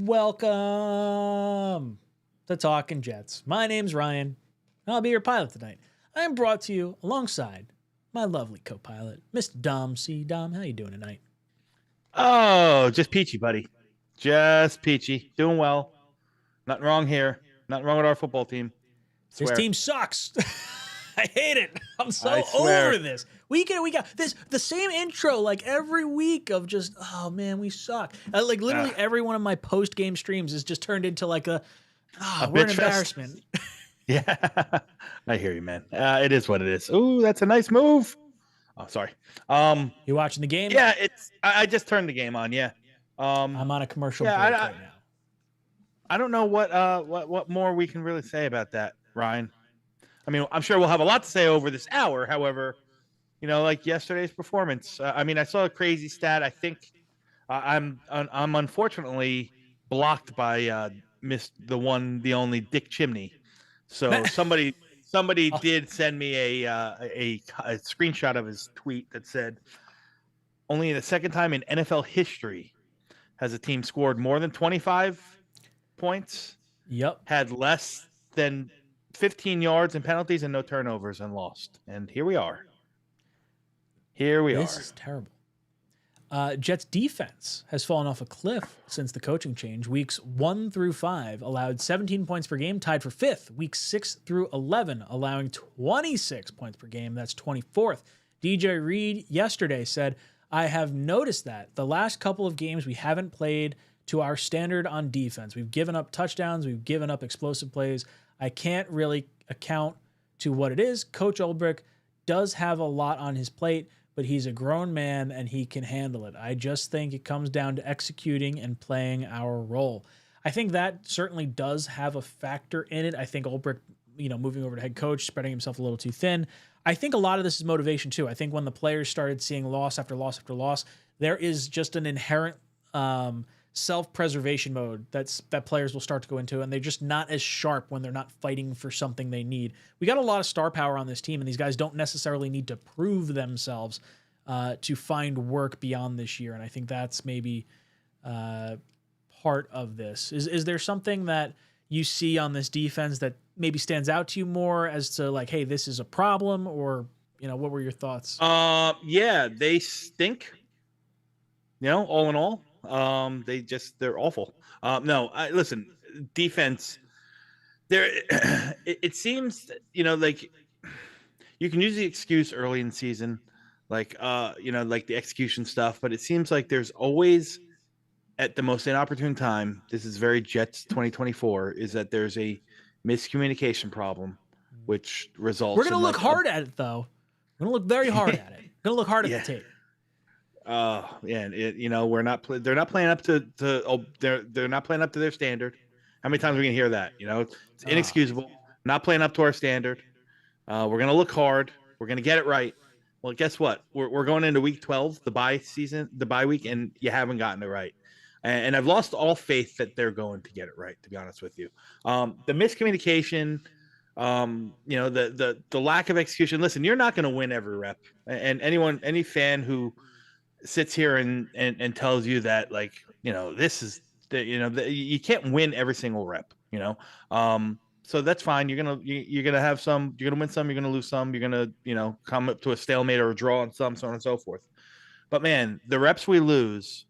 Welcome to Talkin' Jets. My name's Ryan. I'll be your pilot tonight. I am brought to you alongside my lovely co-pilot, Mr. Dom C. Dom, how you doing tonight? Oh, just peachy, buddy. Just peachy. Doing well. Nothing wrong here. Nothing wrong with our football team. This Swear. team sucks. I hate it. I'm so I swear. over this. Week in and week out. This the same intro like every week of just, oh man, we suck. Like literally every one of my post-game streams is just turned into like we're an embarrassment. Yeah. I hear you, man. It is what it is. Ooh, that's a nice move. Oh, sorry. You watching the game? Yeah, I just turned the game on, yeah. I'm on a commercial break right now. I don't know what more we can really say about that, Ryan. I mean, I'm sure we'll have a lot to say over this hour. However, like yesterday's performance. I saw a crazy stat. I think I'm unfortunately blocked by the only Dick Chimney. So somebody did send me a screenshot of his tweet that said, only the second time in NFL history has a team scored more than 25 points. Yep. Had less than 15 yards and penalties and no turnovers and lost. And here we are. This is terrible. Jets defense has fallen off a cliff since the coaching change. Weeks 1 through 5 allowed 17 points per game, tied for 5th. Weeks 6 through 11 allowing 26 points per game. That's 24th. DJ Reed yesterday said, I have noticed that the last couple of games we haven't played to our standard on defense. We've given up touchdowns. We've given up explosive plays. I can't really account to what it is. Coach Ulbrich does have a lot on his plate, but he's a grown man and he can handle it. I just think it comes down to executing and playing our role. I think that certainly does have a factor in it. I think Ulbrich, moving over to head coach, spreading himself a little too thin. I think a lot of this is motivation too. I think when the players started seeing loss after loss after loss, there is just an inherent self-preservation mode that players will start to go into, and they're just not as sharp when they're not fighting for something they need. We got a lot of star power on this team, and these guys don't necessarily need to prove themselves to find work beyond this year, and I think that's maybe part of this. Is there something that you see on this defense that maybe stands out to you more as to like, hey, this is a problem, or what were your thoughts? Yeah, they stink. All in all. They're awful. Listen, defense. It seems like you can use the excuse early in the season, like the execution stuff, but it seems like there's always at the most inopportune time. This is very Jets 2024. Is that there's a miscommunication problem, which results. We're gonna look hard at it though. We're gonna look very hard at it. We're gonna look hard at the tape. We're not. They're not playing up to. They're not playing up to their standard. How many times are we gonna hear that? It's inexcusable. Not playing up to our standard. We're gonna look hard. We're gonna get it right. Well, guess what? We're going into week 12, the bye week, and you haven't gotten it right. And I've lost all faith that they're going to get it right. To be honest with you, the miscommunication, the lack of execution. Listen, you're not going to win every rep, and any fan who sits here and tells you that, like, this is you can't win every single rep, so that's fine. You're gonna have some, you're gonna win some, you're gonna lose some, you're gonna come up to a stalemate or a draw on some, so on and so forth. But man, the reps we lose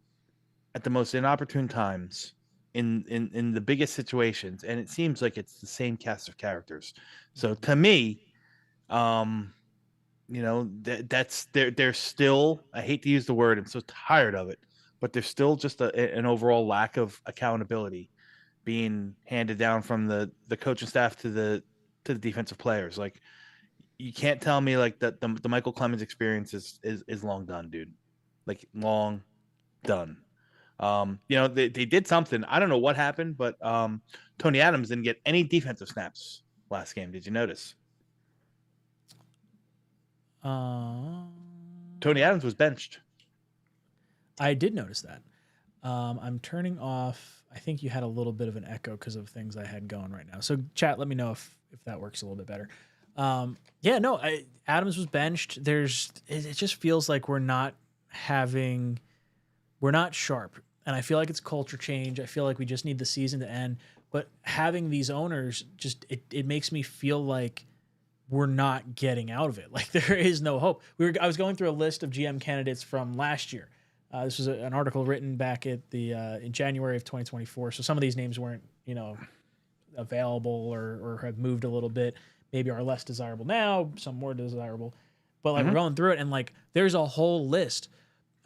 at the most inopportune times in the biggest situations, and it seems like it's the same cast of characters. So to me, that's there's still, I hate to use the word, I'm so tired of it, but there's still just an overall lack of accountability being handed down from the coaching staff to the defensive players. Like, you can't tell me like that the Michael Clemens experience is long done, dude. Like, long done. They did something. I don't know what happened, but Tony Adams didn't get any defensive snaps last game. Did you notice? Tony Adams was benched. I did notice that. I'm turning off. I think you had a little bit of an echo because of things I had going right now. So chat, let me know if that works a little bit better. Adams was benched. It just feels like we're not sharp. and I feel like it's culture change. I feel like we just need the season to end. But having these owners, just it makes me feel like we're not getting out of it. Like there is no hope. I was going through a list of GM candidates from last year. This was an article written back at in January of 2024. So some of these names weren't, available or have moved a little bit. Maybe are less desirable now, some more desirable. But like we're going through it, and like there's a whole list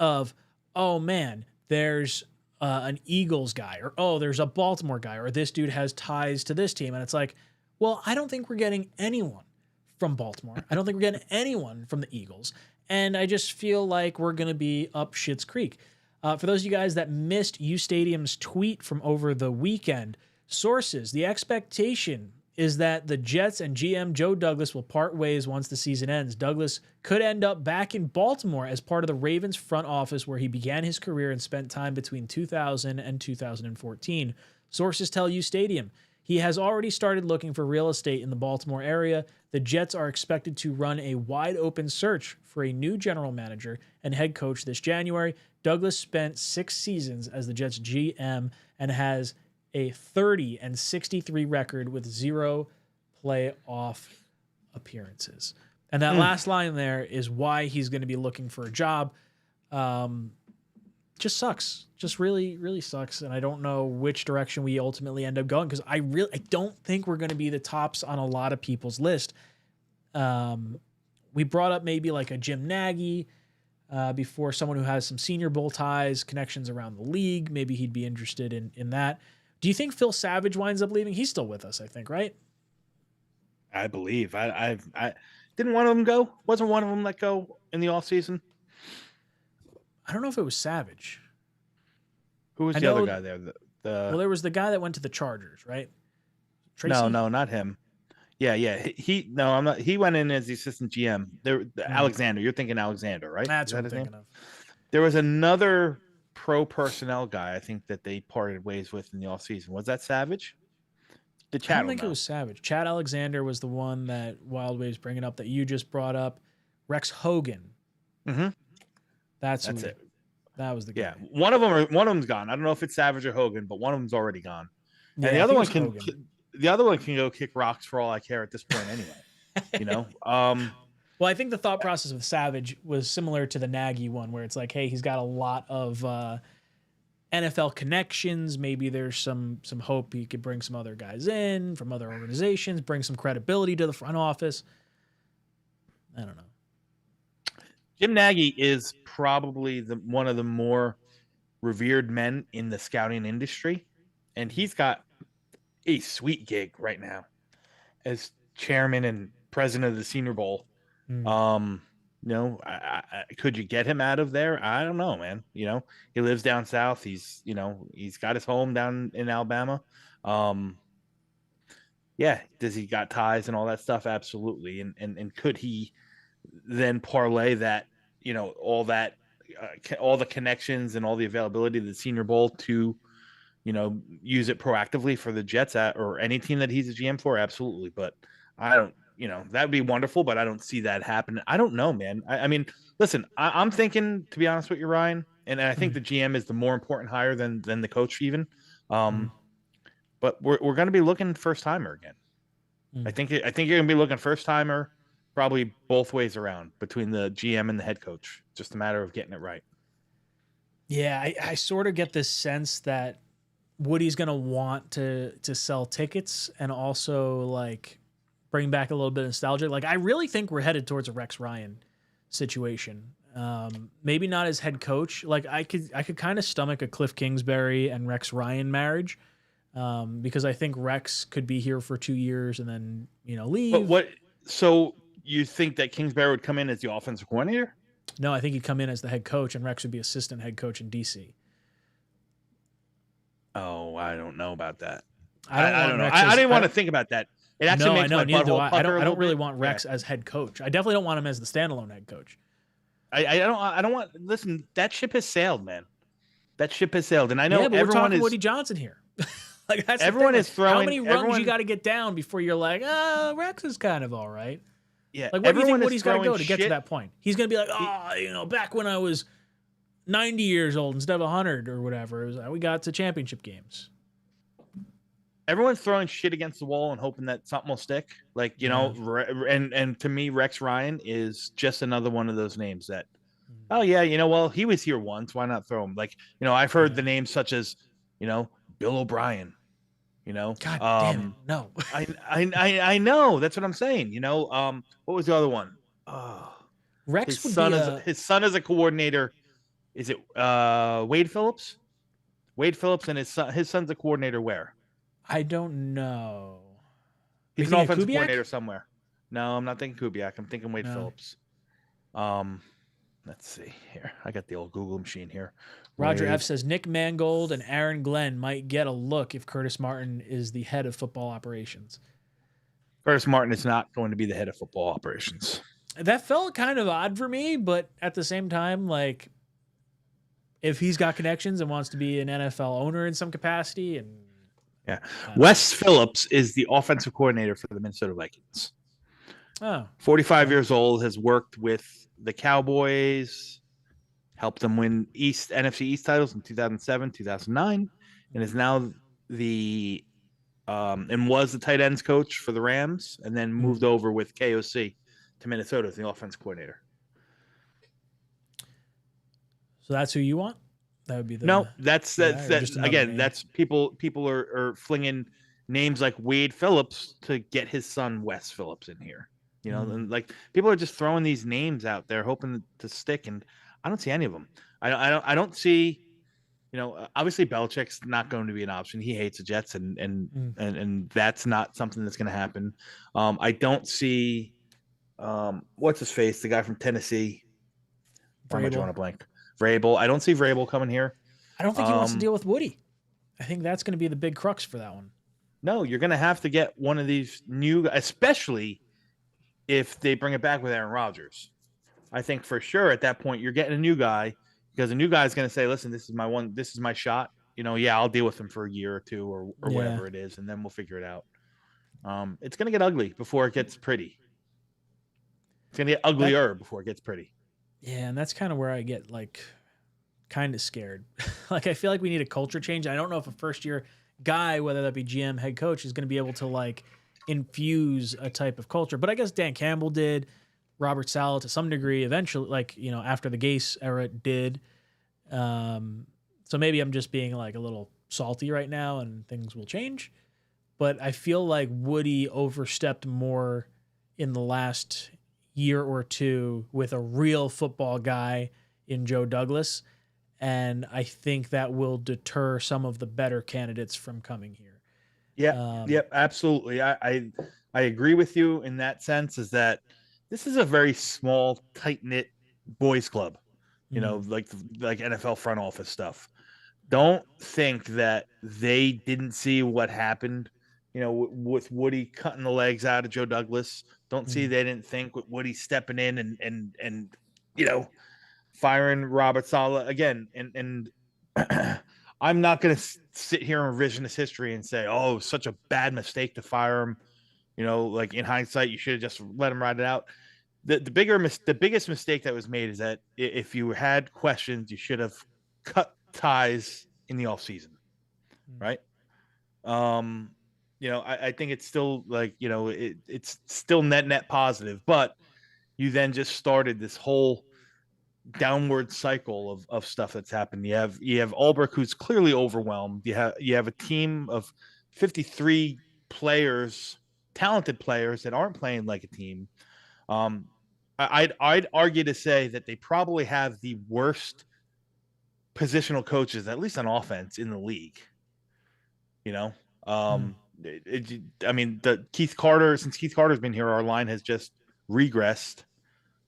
of, oh man, there's an Eagles guy, or there's a Baltimore guy, or this dude has ties to this team, and it's like, well, I don't think we're getting anyone from Baltimore. I don't think we're getting anyone from the Eagles, and I just feel like we're gonna be up Schitt's Creek. For those of you guys that missed 𝐒_Stadium's tweet from over the weekend, sources: the expectation is that the Jets and GM Joe Douglas will part ways once the season ends. Douglas could end up back in Baltimore as part of the Ravens front office, where he began his career and spent time between 2000 and 2014. Sources tell 𝐒_Stadium he has already started looking for real estate in the Baltimore area. The Jets are expected to run a wide-open search for a new general manager and head coach this January. Douglas spent 6 seasons as the Jets GM and has a 30-63 record with 0 playoff appearances. And that last line there is why he's going to be looking for a job. Just sucks. Just really, really sucks. And I don't know which direction we ultimately end up going, because I don't think we're going to be the tops on a lot of people's list. We brought up maybe like a Jim Nagy before, someone who has some Senior Bowl ties, connections around the league. Maybe he'd be interested in that. Do you think Phil Savage winds up leaving? He's still with us, I think, right? I believe. I didn't one of them go? Wasn't one of them let go in the offseason? I don't know if it was Savage. Who was the other guy there? Well, there was the guy that went to the Chargers, right? Tracy? No, not him. Yeah. I'm not. He went in as the assistant GM. Alexander. You're thinking Alexander, right? That's what I'm thinking of. There was another pro personnel guy, I think, that they parted ways with in the offseason. Was that Savage? I don't think it was Savage. Chad Alexander was the one that Wild Wave's bringing up that you just brought up. Rex Hogan. Mm-hmm. That's it. That was the guy. Yeah, one of them's gone. I don't know if it's Savage or Hogan, but one of them's already gone. Yeah, and the other one can go kick rocks for all I care at this point anyway. Well, I think the thought process with Savage was similar to the Nagy one, where it's like, hey, he's got a lot of NFL connections. Maybe there's some hope he could bring some other guys in from other organizations, bring some credibility to the front office. I don't know. Jim Nagy is probably one of the more revered men in the scouting industry, and he's got a sweet gig right now as chairman and president of the Senior Bowl. Could you get him out of there? I don't know, man. He lives down south. He's got his home down in Alabama. Does he got ties and all that stuff? Absolutely. And could he then parlay that, all that, all the connections and all the availability of the Senior Bowl to, use it proactively for the Jets or any team that he's a GM for? Absolutely. But I don't, that'd be wonderful, but I don't see that happening. I don't know, man. I mean, listen, I'm thinking, to be honest with you, Ryan, and I think the GM is the more important hire than the coach even. But we're going to be looking first timer again. I think you're going to be looking first timer, probably both ways around between the GM and the head coach. Just a matter of getting it right. Yeah, I sort of get this sense that Woody's going to want to sell tickets and also like bring back a little bit of nostalgia. Like I really think we're headed towards a Rex Ryan situation. Maybe not as head coach. Like I could kind of stomach a Cliff Kingsbury and Rex Ryan marriage. Because I think Rex could be here for 2 years and then, leave. But so you think that Kingsbury would come in as the offensive coordinator? No, I think he'd come in as the head coach and Rex would be assistant head coach in DC. Oh, I don't know about that. I don't know. I didn't want to think about that. It actually makes my butthole pucker. I don't really want Rex as head coach. I definitely don't want him as the standalone head coach. I don't want. Listen, that ship has sailed, man. That ship has sailed, and I know but everyone we're talking is. Woody Johnson here. Like that's everyone is throwing. How many rungs you got to get down before you're like, Rex is kind of all right. Yeah. Like, where do you think Woody's got to go to get to that point? He's going to be like, back when I was 90 years old instead of 100 or whatever. It was we got to championship games. Everyone's throwing shit against the wall and hoping that something will stick. Like, you know, and to me, Rex Ryan is just another one of those names that, oh yeah, you know, well, he was here once. Why not throw him? Like, you know, I've heard the names such as, you know, Bill O'Brien. You know, God damn it, no. I know. That's what I'm saying. You know, what was the other one? Rex his would son be is his son is a coordinator. Is it Wade Phillips? Wade Phillips and his son's a coordinator where? I don't know. He's an offensive coordinator somewhere. No, I'm not thinking Kubiak. I'm thinking Wade Phillips. Let's see here. I got the old Google machine here. Roger F says Nick Mangold and Aaron Glenn might get a look if Curtis Martin is the head of football operations. Curtis Martin is not going to be the head of football operations. That felt kind of odd for me, but at the same time, like, if he's got connections and wants to be an NFL owner in some capacity, and Wes Phillips is the offensive coordinator for the Minnesota Vikings. 45 years old, has worked with the Cowboys, helped them win NFC East titles in 2007, 2009, and is now the and was the tight ends coach for the Rams, and then moved over with 𝐃𝐨𝐦 to Minnesota as the offense coordinator. So that's who you want? That would be the no. That's again. Name. That's people are flinging names like Wade Phillips to get his son Wes Phillips in here. You know, and like people are just throwing these names out there hoping to stick, and I don't see any of them. I don't see. You know, obviously Belichick's not going to be an option. He hates the Jets, and that's not something that's going to happen. I don't see what's his face, the guy from Tennessee. Why am I drawing a blank? Vrabel. I don't see Vrabel coming here. I don't think he wants to deal with Woody. I think that's going to be the big crux for that one. No, you're going to have to get one of these new, especially if they bring it back with Aaron Rodgers. I think for sure at that point you're getting a new guy, because a new guy is going to say, listen, this is my shot. You know, I'll deal with him for a year or two or whatever it is, and then we'll figure it out. It's going to get ugly before it gets pretty. It's going to get uglier before it gets pretty. Yeah, and that's kind of where I get like kind of scared. Like I feel like we need a culture change. I don't know if a first year guy, whether that be GM, head coach, is going to be able to like infuse a type of culture. But I guess Dan Campbell did, Robert Saleh to some degree eventually, like, you know, after the Gase era did. So maybe I'm just being like a little salty right now and things will change. But I feel like Woody overstepped more in the last year or two with a real football guy in Joe Douglas, and I think that will deter some of the better candidates from coming here. Yeah, absolutely. I agree with you in that sense, is that this is a very small, tight-knit boys club, you know, like NFL front office stuff. Don't think that they didn't see what happened, you know, with Woody cutting the legs out of Joe Douglas. Don't see they didn't think with Woody stepping in and you know, firing Robert Saleh again. And I'm not going to sit here and revisionist history and say, oh, such a bad mistake to fire him. You know, like in hindsight, you should have just let him ride it out. The biggest mistake that was made is that if you had questions, you should have cut ties in the off season, right? You know, I think it's still like, you know, it's still net positive, but you then just started this whole downward cycle of stuff that's happened. You have Ulbrich, who's clearly overwhelmed. You have a team of 53 players, talented players that aren't playing like a team. I'd argue to say that they probably have the worst positional coaches, at least on offense, in the league. You know, I mean, since Keith Carter's been here, our line has just regressed.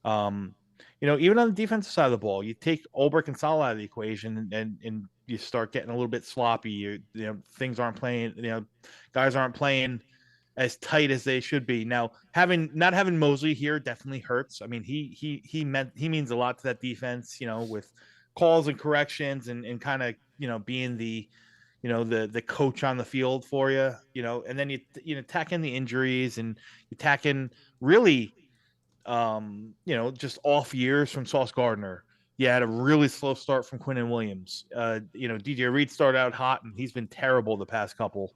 You know, even on the defensive side of the ball, you take Ulbrich and Saleh out of the equation, and you start getting a little bit sloppy. You know, things aren't playing. You know, guys aren't playing as tight as they should be. Now, not having Mosley here definitely hurts. I mean, he means a lot to that defense. You know, with calls and corrections and kind of, you know, being the, you know, the coach on the field for you. You know, and then you tack in the injuries, and you tack in really, you know, just off years from Sauce Gardner. you had a really slow start from Quinnen Williams. DJ Reed started out hot, and he's been terrible the past couple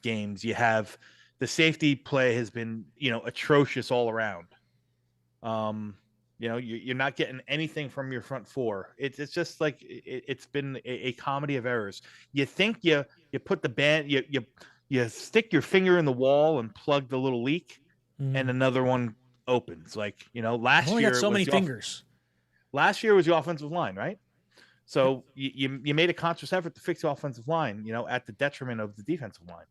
games. You have the safety play has been, atrocious all around. You're not getting anything from your front four. It's just like it's been a comedy of errors. You think you put the band, you stick your finger in the wall and plug the little leak, and another one opens. Like, last only year got so many fingers. Last year was the offensive line, right? So you made a conscious effort to fix the offensive line, at the detriment of the defensive line.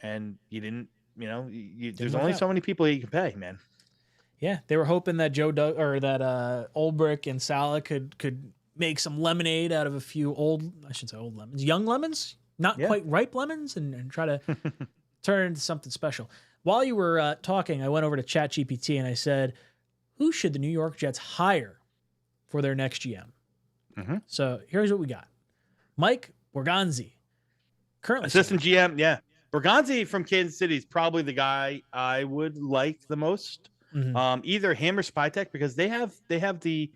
And you didn't, there's only so many people you can pay, man. Yeah, they were hoping that Olbrich and Salah could make some lemonade out of a few young lemons, not quite ripe lemons, and try to turn it into something special. While you were talking, I went over to ChatGPT and I said, who should the New York Jets hire for their next GM? Mm-hmm. So here's what we got. Mike Borgonzi, currently assistant GM. Yeah. Borgonzi from Kansas City is probably the guy I would like the most. Mm-hmm. Either him or Spytek, because they have the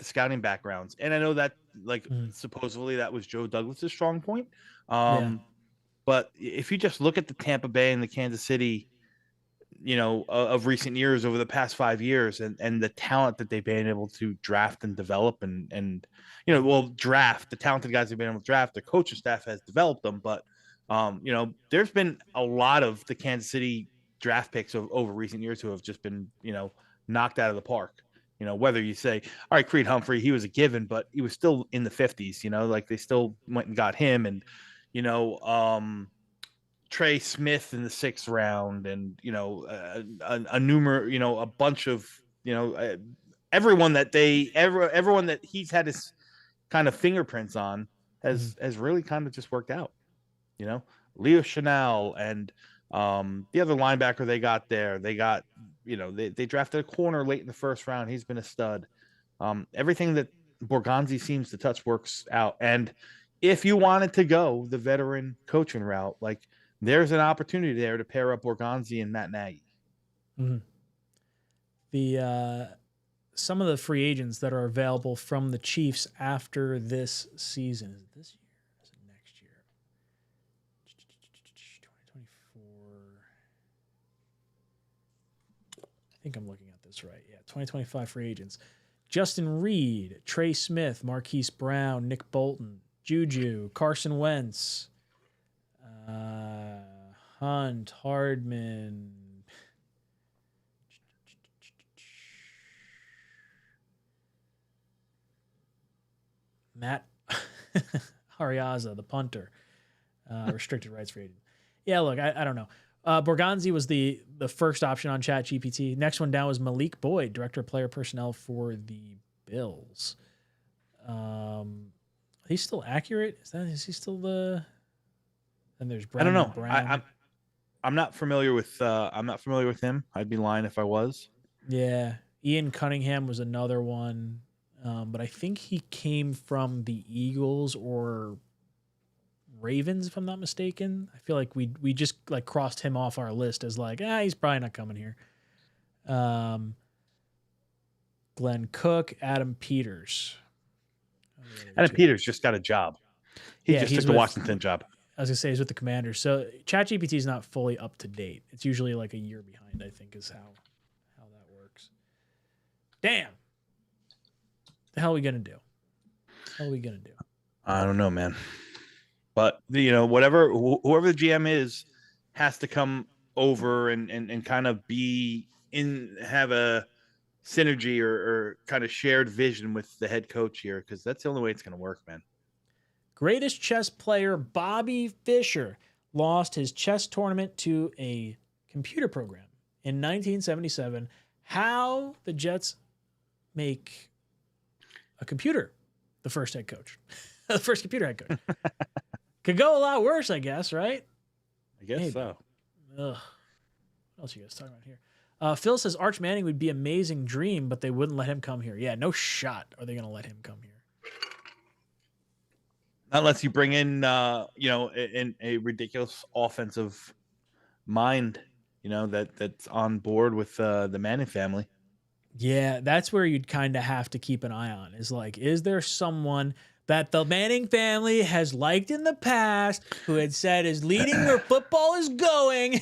scouting backgrounds, and I know that supposedly that was Joe Douglas's strong point. But if you just look at the Tampa Bay and the Kansas City, of recent years, over the past 5 years, and the talent that they've been able to draft and develop, and draft the talented guys they've been able to draft, their coaching staff has developed them, but there's been a lot of the Kansas City draft picks over recent years who have just been, knocked out of the park. Whether you say, all right, Creed Humphrey, he was a given, but he was still in the 50s, like they still went and got him, and, Trey Smith in the 6th round, and, a bunch of, everyone that he's had his kind of fingerprints on has really kind of just worked out. Leo Chanel and the other linebacker they got there. They got, they drafted a corner late in the 1st round. He's been a stud. Everything that Borgonzi seems to touch works out. And if you wanted to go the veteran coaching route, like, there's an opportunity there to pair up Borgonzi and Matt Nagy. Mm-hmm. The some of the free agents that are available from the Chiefs after this season. Is it this year? Or is it next year? 2024. I think I'm looking at this right. Yeah, 2025 free agents. Justin Reed, Trey Smith, Marquise Brown, Nick Bolton, Juju, Carson Wentz, Hunt, Hardman, Matt Ariaza, the punter, restricted rights free agent. Yeah, look, I don't know. Borgonzi was the first option on ChatGPT. Next one down was Malik Boyd, director of player personnel for the Bills. He's still accurate? Is he still the? And there's Brown. I don't know. Brown. I'm not familiar with him. I'd be lying if I was. Yeah, Ian Cunningham was another one, but I think he came from the Eagles or Ravens, if I'm not mistaken. I feel like we just crossed him off our list as he's probably not coming here. Glenn Cook, Adam Peters. Adam Peters just got a job. He just took the Washington job. I was gonna say he's with the Commanders. So ChatGPT is not fully up to date. It's usually a year behind, I think, is how that works. Damn. The hell are we gonna do? I don't know, man. But whoever the GM is has to come over and kind of have a synergy or kind of shared vision with the head coach here, because that's the only way it's gonna work, man. Greatest chess player Bobby Fischer lost his chess tournament to a computer program in 1977. How the Jets make a computer the first head coach, the first computer head coach. Could go a lot worse, I guess, right? I guess Maybe. So. Ugh. What else you guys talking about here? Phil says Arch Manning would be amazing dream, but they wouldn't let him come here. Yeah, no shot are they going to let him come here. Unless you bring in, in a ridiculous offensive mind, that's on board with the Manning family. Yeah, that's where you'd kind of have to keep an eye on is like, is there someone that the Manning family has liked in the past who had said is leading where football is going?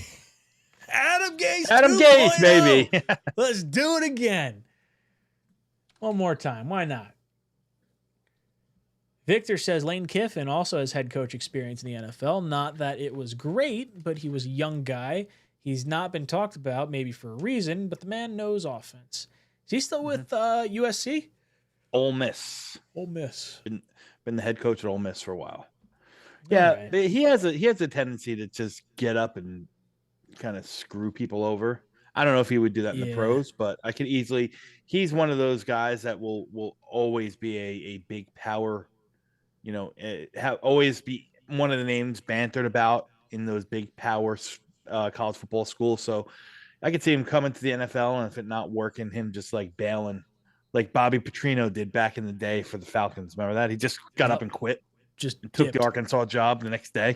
Adam Gase Adam Gase, 2.0. baby. Let's do it again. One more time. Why not? Victor says Lane Kiffin also has head coach experience in the NFL. Not that it was great, but he was a young guy. He's not been talked about, maybe for a reason, but the man knows offense. Is he still with USC? Ole Miss. Ole Miss. Been the head coach at Ole Miss for a while. Yeah, Right. he has a tendency to just get up and kind of screw people over. I don't know if he would do that in the pros, but I could easily. He's one of those guys that will always be a big power. Always be one of the names bantered about in those big power college football schools. So I could see him coming to the NFL, and if it not working, him just like bailing, like Bobby Petrino did back in the day for the Falcons. Remember that? He just got up and quit. Just took the Arkansas job the next day.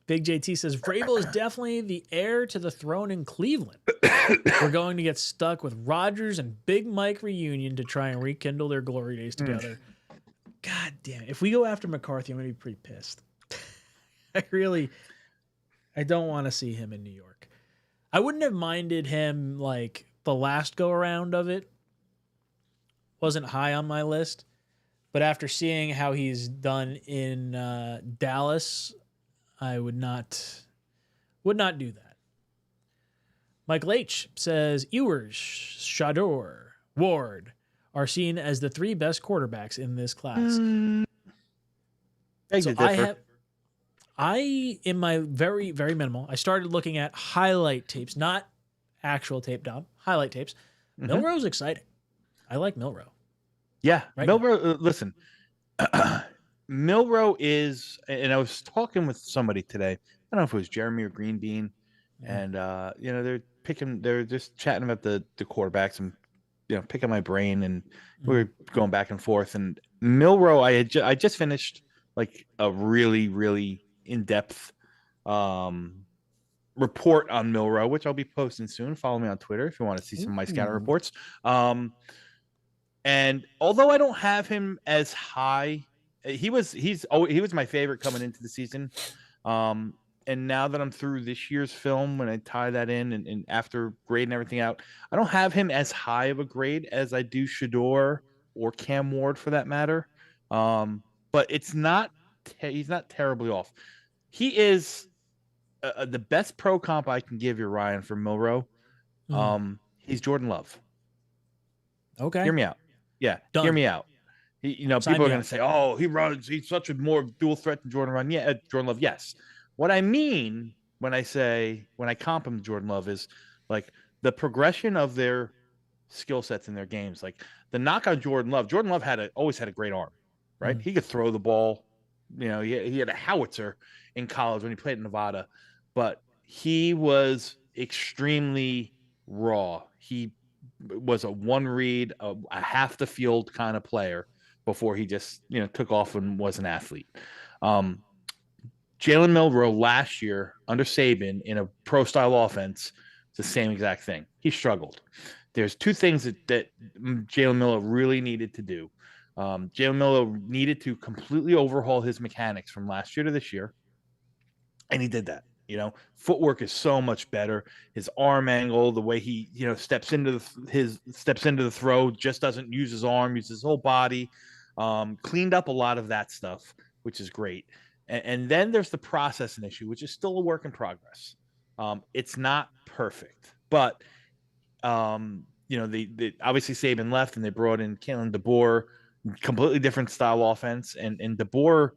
Big JT says Vrabel is definitely the heir to the throne in Cleveland. We're going to get stuck with Rodgers and Big Mike reunion to try and rekindle their glory days together. God damn it. If we go after McCarthy, I'm going to be pretty pissed. I don't want to see him in New York. I wouldn't have minded him like the last go around of it. Wasn't high on my list. But after seeing how he's done in Dallas, I would not do that. Michael H. says Ewers, Shador, Ward are seen as the three best quarterbacks in this class. So I in my very, very minimal, I started looking at highlight tapes, not actual tape down, highlight tapes. Milroe's exciting. I like Milroe. Yeah, right Milroe. Listen, Milroe is, and I was talking with somebody today. I don't know if it was Jeremy or Green Bean, and they're just chatting about the quarterbacks and picking my brain, and we were going back and forth. And Milroe, I just finished like a really, really in-depth report on Milroe, which I'll be posting soon. Follow me on Twitter if you want to see some of my scouting reports. And although I don't have him as high, he was my favorite coming into the season. And now that I'm through this year's film, when I tie that in and after grading everything out, I don't have him as high of a grade as I do Shador or Cam Ward for that matter. But it's not he's not terribly off. He is the best pro comp I can give you, Ryan, for Milroe. He's Jordan Love. Okay. Hear me out. Yeah, done. Hear me out. People are going to say, "Oh, he runs. He's such a more dual threat than Jordan Run." Yeah, Jordan Love. Yes. What I mean when I comp him to Jordan Love is like the progression of their skill sets in their games. Like the knock on Jordan Love. Jordan Love always had a great arm, right? He could throw the ball. He had a howitzer in college when he played in Nevada, but he was extremely raw. He was a one read, a half the field kind of player before he just took off and was an athlete. Jalen Milroe last year under Saban in a pro style offense, it's the same exact thing. He struggled. There's two things that Jalen Milroe really needed to do. Jalen Milroe needed to completely overhaul his mechanics from last year to this year, and he did that. Footwork is so much better. His arm angle, the way he, steps into the throw, just doesn't use his arm, uses his whole body. Cleaned up a lot of that stuff, which is great. And then there's the processing issue, which is still a work in progress. It's not perfect, but they obviously Saban left and they brought in Kalen DeBoer, completely different style offense, and DeBoer,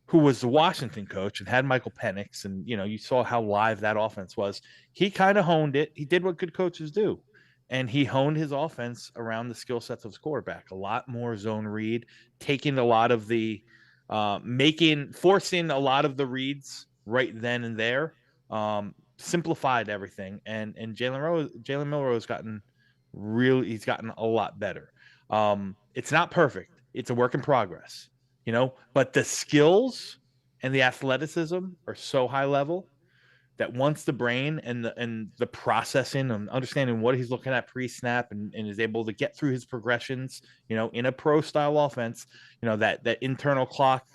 who was the Washington coach and had Michael Penix, and you saw how live that offense was. He kind of honed it. He did what good coaches do, and he honed his offense around the skill sets of his quarterback. A lot more zone read, taking a lot of the forcing a lot of the reads right then and there, simplified everything. And Jalen Milroe has gotten he's gotten a lot better. It's not perfect. It's a work in progress. But the skills and the athleticism are so high level that wants the brain and the processing and understanding what he's looking at pre-snap and is able to get through his progressions, in a pro style offense, that internal clock,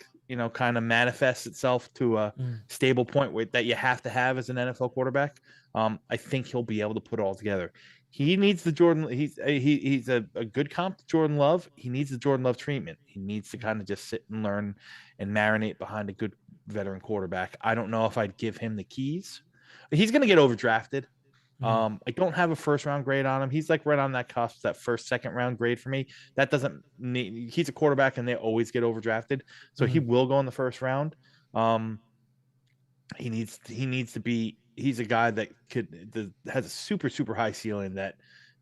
kind of manifests itself to a stable point that you have to have as an NFL quarterback. I think he'll be able to put it all together. He needs the Jordan. He's a good comp to Jordan Love. He needs the Jordan Love treatment. He needs to kind of just sit and learn and marinate behind a good veteran quarterback. I don't know if I'd give him the keys. He's going to get overdrafted. I don't have a first round grade on him. He's like right on that cusp, that first, second round grade for me. That doesn't need, he's a quarterback and they always get overdrafted. So he will go in the first round. He needs to be, he's a guy that has a super, super high ceiling that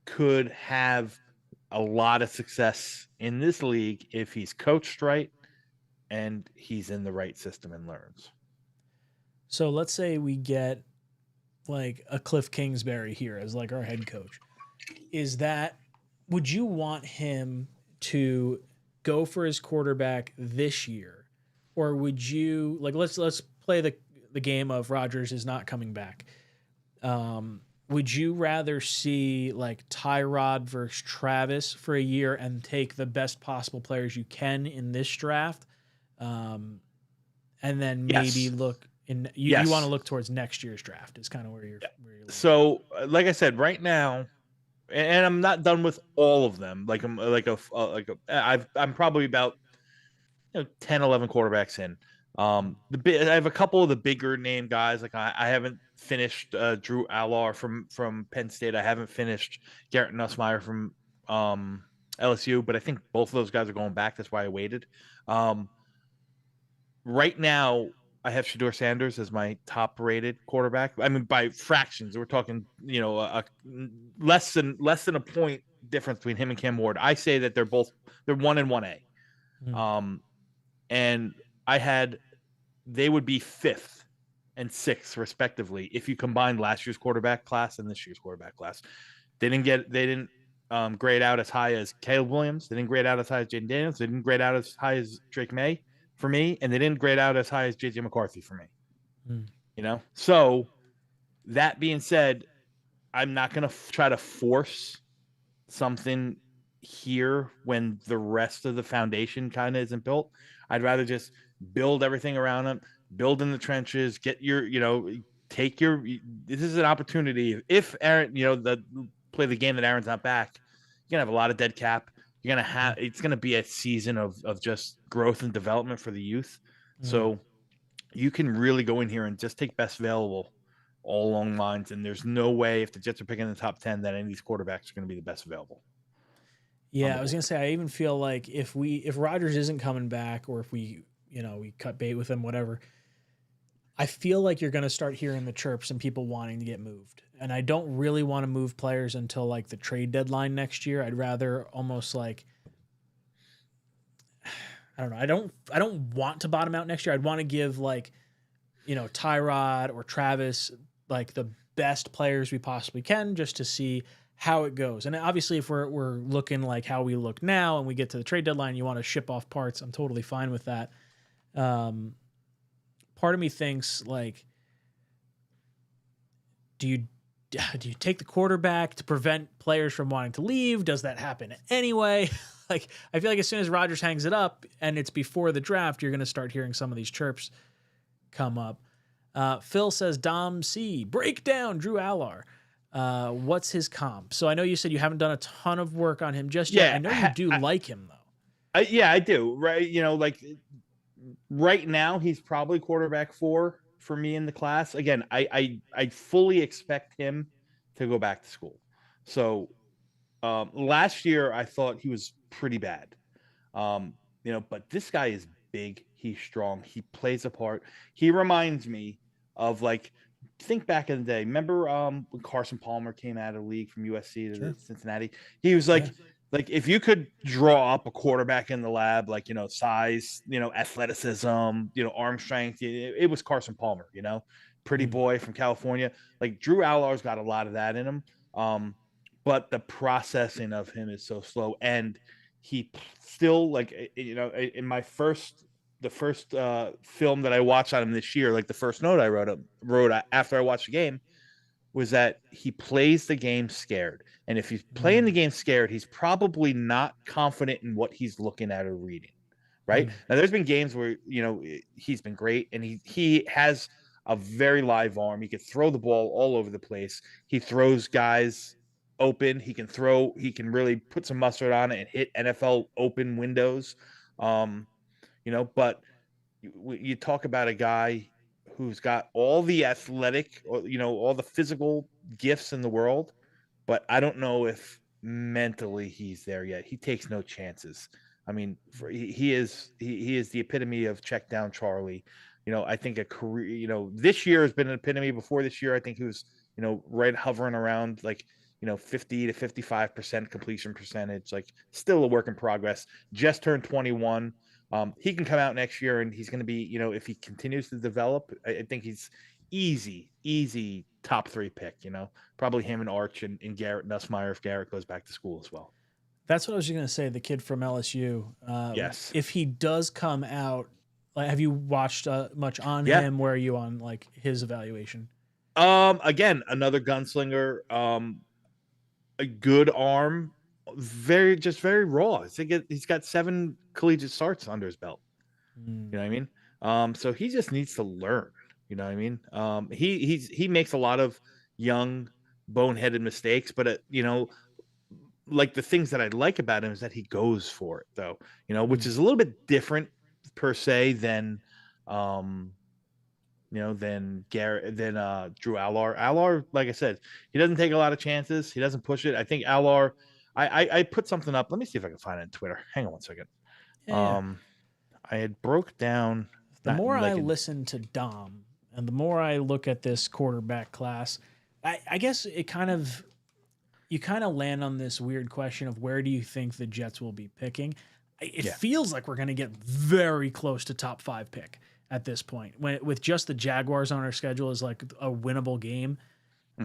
could have a lot of success in this league if he's coached right and he's in the right system and learns. So let's say we get like a Cliff Kingsbury here as like our head coach. Would you want him to go for his quarterback this year? Or would you like, let's play the game of Rodgers is not coming back. Would you rather see like Tyrod versus Travis for a year and take the best possible players you can in this draft? And then maybe look in, you want to look towards next year's draft is kind of where you're so like I said, right now, and I'm not done with all of them. Like I'm probably about 10, 11 quarterbacks in. I have a couple of the bigger name guys. Like I haven't finished Drew Allard from Penn State. I haven't finished Garrett Nussmeier from LSU, but I think both of those guys are going back. That's why I waited. Right now, I have Shedeur Sanders as my top rated quarterback. I mean, by fractions, we're talking, less than a point difference between him and Cam Ward. I say that they're 1 and 1A. And they would be 5th and 6th respectively if you combine last year's quarterback class and this year's quarterback class. They didn't grade out as high as Caleb Williams. They didn't grade out as high as Jaden Daniels. They didn't grade out as high as Drake May for me, and they didn't grade out as high as JJ McCarthy for me. So that being said, I'm not going to try to force something here when the rest of the foundation kind of isn't built. I'd rather just build everything around them, build in the trenches, get your, this is an opportunity. If Aaron, play the game that Aaron's not back, you're going to have a lot of dead cap. It's going to be a season of just growth and development for the youth. So you can really go in here and just take best available all along lines. And there's no way if the Jets are picking in the top 10 that any of these quarterbacks are going to be the best available. Yeah, I was going to say, I even feel like if Rodgers isn't coming back or if we cut bait with him, whatever, I feel like you're going to start hearing the chirps and people wanting to get moved. And I don't really want to move players until like the trade deadline next year. I'd rather almost like, I don't know. I don't want to bottom out next year. I'd want to give like, Tyrod or Travis, like the best players we possibly can just to see how it goes. And obviously if we're looking like how we look now and we get to the trade deadline, you want to ship off parts. I'm totally fine with that. Part of me thinks like, do you take the quarterback to prevent players from wanting to leave? Does that happen anyway? Like, I feel like as soon as Rodgers hangs it up and it's before the draft, you're going to start hearing some of these chirps come up. Phil says, Dom C, break down Drew Allard. What's his comp? So I know you said you haven't done a ton of work on him just yet. I know you do like him though. I do. Right. Like right now he's probably quarterback 4 for me in the class. Again, I fully expect him to go back to school. So last year I thought he was pretty bad. But this guy is big. He's strong. He plays a part. He reminds me of like, think back in the day. Remember when Carson Palmer came out of the league from USC to Cincinnati? He was like, if you could draw up a quarterback in the lab, like, size, athleticism, arm strength, it was Carson Palmer, pretty boy from California. Like Drew Allard's got a lot of that in him. But the processing of him is so slow. And he still, like, in my first film that I watched on him this year, like the first note I wrote after I watched the game, was that he plays the game scared. And if he's playing the game scared, he's probably not confident in what he's looking at or reading. Right. Now, there's been games where, he's been great, and he has a very live arm. He can throw the ball all over the place. He throws guys open. He can really put some mustard on it and hit NFL open windows. But you talk about a guy who's got all the athletic, or all the physical gifts in the world, but I don't know if mentally he's there yet. He takes no chances. I mean, he is the epitome of check down Charlie. I think a career, this year has been an epitome. Before this year, I think he was, right hovering around like, 50 to 55% completion percentage, like still a work in progress. Just turned 21. He can come out next year and he's going to be, if he continues to develop, I think he's easy top 3 pick, probably him and Arch and Garrett Nussmeier if Garrett goes back to school as well. That's what I was going to say. The kid from LSU. Yes. If he does come out, have you watched much on him? Where are you on like his evaluation? Again, another gunslinger, a good arm, very raw. I think he's got 7 collegiate starts under his belt. You know what I mean? So he just needs to learn. You know what I mean? He makes a lot of young, boneheaded mistakes, but like the things that I like about him is that he goes for it, though. Which is a little bit different per se than Garrett, than Drew Allar. Allar, like I said, he doesn't take a lot of chances. He doesn't push it. I think Allar, I put something up. Let me see if I can find it on Twitter. Hang on one second. Yeah. I had broke down. The more I listen to Dom and the more I look at this quarterback class, I guess you kind of land on this weird question of where do you think the Jets will be picking? It feels like we're going to get very close to top 5 pick at this point, with just the Jaguars on our schedule is like a winnable game.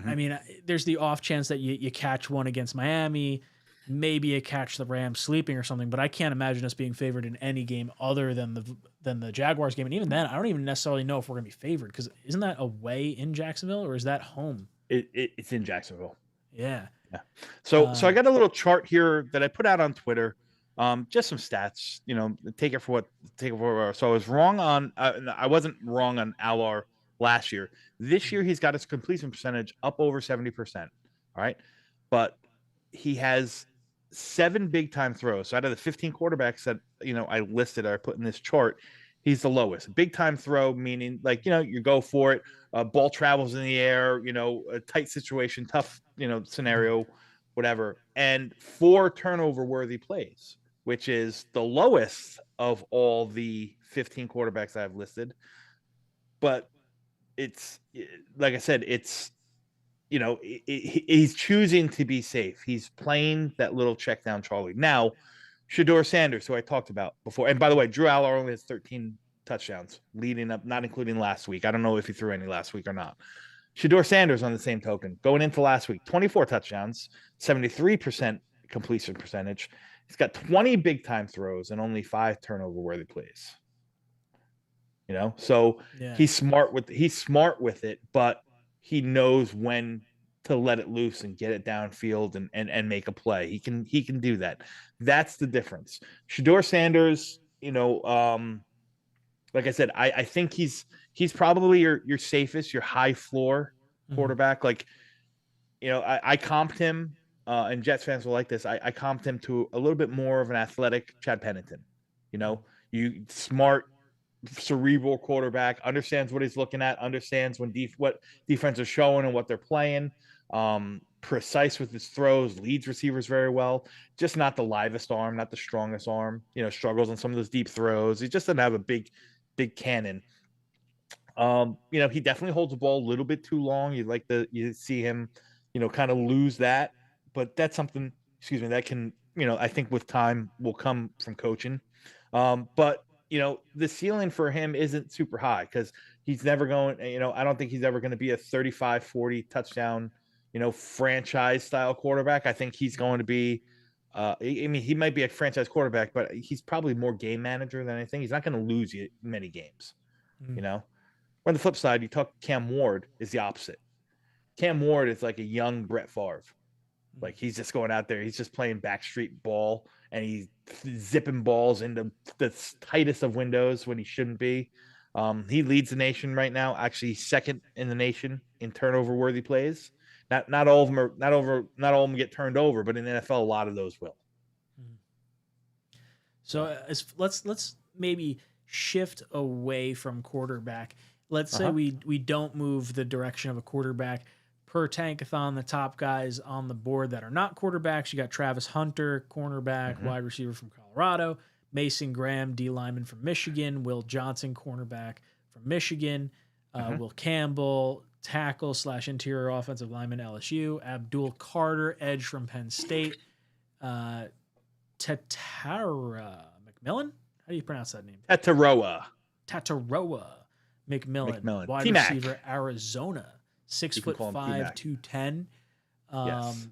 I mean, there's the off chance that you catch one against Miami, maybe you catch the Rams sleeping or something, but I can't imagine us being favored in any game other than the Jaguars game. And even then, I don't even necessarily know if we're going to be favored, because isn't that away in Jacksonville or is that home? It's in Jacksonville. Yeah. So I got a little chart here that I put out on Twitter. Just some stats, take it for what. So I was wrong on, I wasn't wrong on Allar last year. This year, he's got his completion percentage up over 70%. All right. But he has 7 big time throws. So out of the 15 quarterbacks that, I listed or I put in this chart, he's the lowest. Big time throw, meaning like, you go for it. Ball travels in the air, a tight situation, tough, scenario, whatever. And 4 turnover worthy plays, which is the lowest of all the 15 quarterbacks I've listed. But it's, like I said, it's, he's choosing to be safe. He's playing that little check down Charlie. Now, Shedeur Sanders, who I talked about before. And by the way, Drew Allar only has 13 touchdowns leading up, not including last week. I don't know if he threw any last week or not. Shedeur Sanders, on the same token, going into last week, 24 touchdowns, 73% completion percentage. He's got 20 big time throws and only 5 turnover worthy plays. So he's smart with it, but he knows when to let it loose and get it downfield and make a play. He can do that. That's the difference. Shedeur Sanders, like I said, I think he's probably your safest, your high floor quarterback. Like, I comped him, and Jets fans will like this. I comped him to a little bit more of an athletic Chad Pennington. You smart, cerebral quarterback, understands what he's looking at, understands what defense is showing and what they're playing. Precise with his throws, leads receivers very well. Just not the livest arm, not the strongest arm. Struggles on some of those deep throws. He just doesn't have a big cannon. He definitely holds the ball a little bit too long. You see him, kind of lose that. But that's something, that can, I think with time will come from coaching. But the ceiling for him isn't super high because he's never going, I don't think he's ever going to be a 35-40 touchdown, franchise style quarterback. I think he's going to be I mean, he might be a franchise quarterback, but he's probably more game manager than anything. He's not going to lose you many games, you know. On the flip side, you talk Cam Ward is the opposite. Cam Ward is like a young Brett Favre. Like he's just going out there, he's just playing backstreet ball, and he's zipping balls into the tightest of windows when he shouldn't be. He leads the nation right now, actually second in the nation in turnover worthy plays. Not all of them are not all of them get turned over, but in the NFL, a lot of those will. So let's maybe shift away from quarterback. Let's say we don't move the direction of a quarterback. Per Tankathon, the top guys on the board that are not quarterbacks, you got Travis Hunter, cornerback, wide receiver from Colorado, Mason Graham, D lineman from Michigan, Will Johnson, cornerback from Michigan, Will Campbell, tackle / interior offensive lineman, LSU, Abdul Carter, edge from Penn State, Tatara McMillan. How do you pronounce that name? Tataroa McMillan. Wide receiver, Arizona. 6'5", 210. Yes.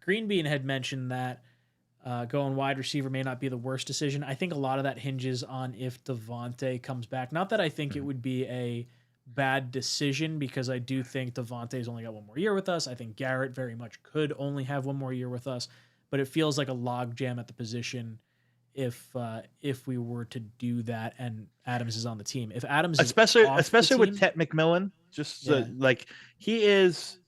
Green Bean had mentioned that going wide receiver may not be the worst decision. I think a lot of that hinges on if Devontae comes back. Not that I think it would be a bad decision, because I do think Devontae's only got one more year with us. I think Garrett very much could only have one more year with us, but it feels like a logjam at the position if we were to do that and Adams is on the team. If Adams is especially with Tet McMillan, like he's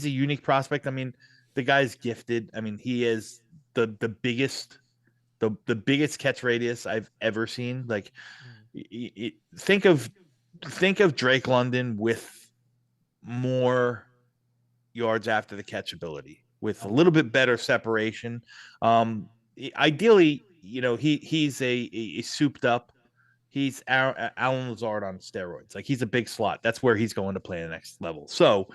a unique prospect. I mean, the guy's gifted. I mean, he is the biggest catch radius I've ever seen. Like think of Drake London with more yards after the catch ability, with a little bit better separation. Ideally, you know, he's a souped up. He's Alan Lazard on steroids. Like he's a big slot. That's where he's going to play the next level. So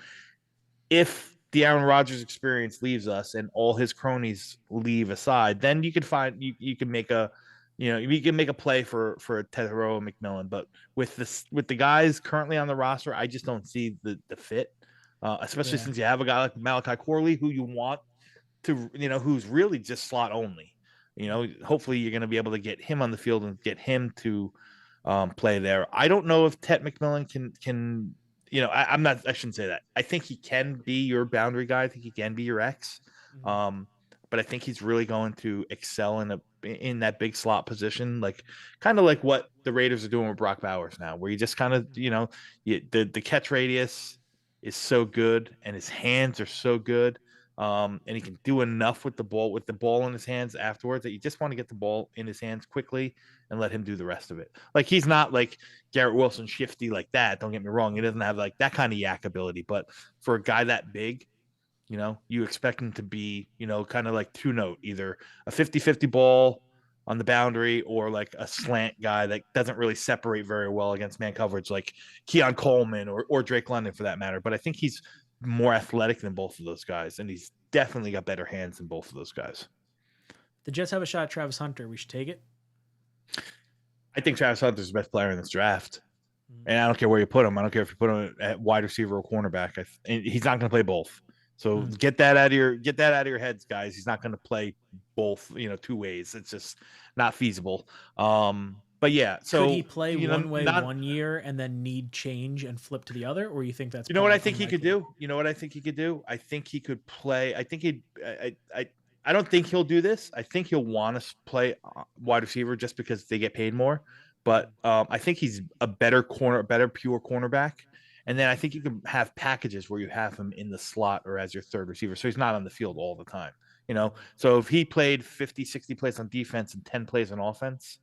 if the Aaron Rodgers experience leaves us and all his cronies leave aside, then you could find you can make a play for a Tetaroa McMillan. But with the guys currently on the roster, I just don't see the fit. Especially since you have a guy like Malachi Corley who you want to, who's really just slot only. Hopefully you're going to be able to get him on the field and get him to play there. I don't know if Tet McMillan can I shouldn't say that. I think he can be your boundary guy. I think he can be your X. But I think he's really going to excel in that big slot position, kind of like what the Raiders are doing with Brock Bowers now, where you just kind of, the catch radius is so good and his hands are so good. And he can do enough with the ball in his hands afterwards that you just want to get the ball in his hands quickly and let him do the rest of it. Like he's not like Garrett Wilson shifty like that. Don't get me wrong. He doesn't have like that kind of yak ability, but for a guy that big, you expect him to be, kind of like two note, either a 50-50 ball on the boundary or like a slant guy that doesn't really separate very well against man coverage, like Keon Coleman or Drake London for that matter. But I think he's more athletic than both of those guys, and he's definitely got better hands than both of those guys. The Jets have a shot at Travis Hunter. We should take it. I think Travis Hunter's the best player in this draft, and I don't care where you put him. I don't care if you put him at wide receiver or cornerback. He's not going to play both. So get that out of your heads, guys. He's not going to play both, two ways. It's just not feasible. But yeah, so could he play one way 1 year and then need change and flip to the other, or you think that's what I think he could do? I think he could play. I don't think he'll do this. I think he'll want to play wide receiver just because they get paid more. But I think he's a better pure cornerback. And then I think you can have packages where you have him in the slot or as your third receiver, so he's not on the field all the time. So if he played 50, 60 plays on defense and 10 plays on offense,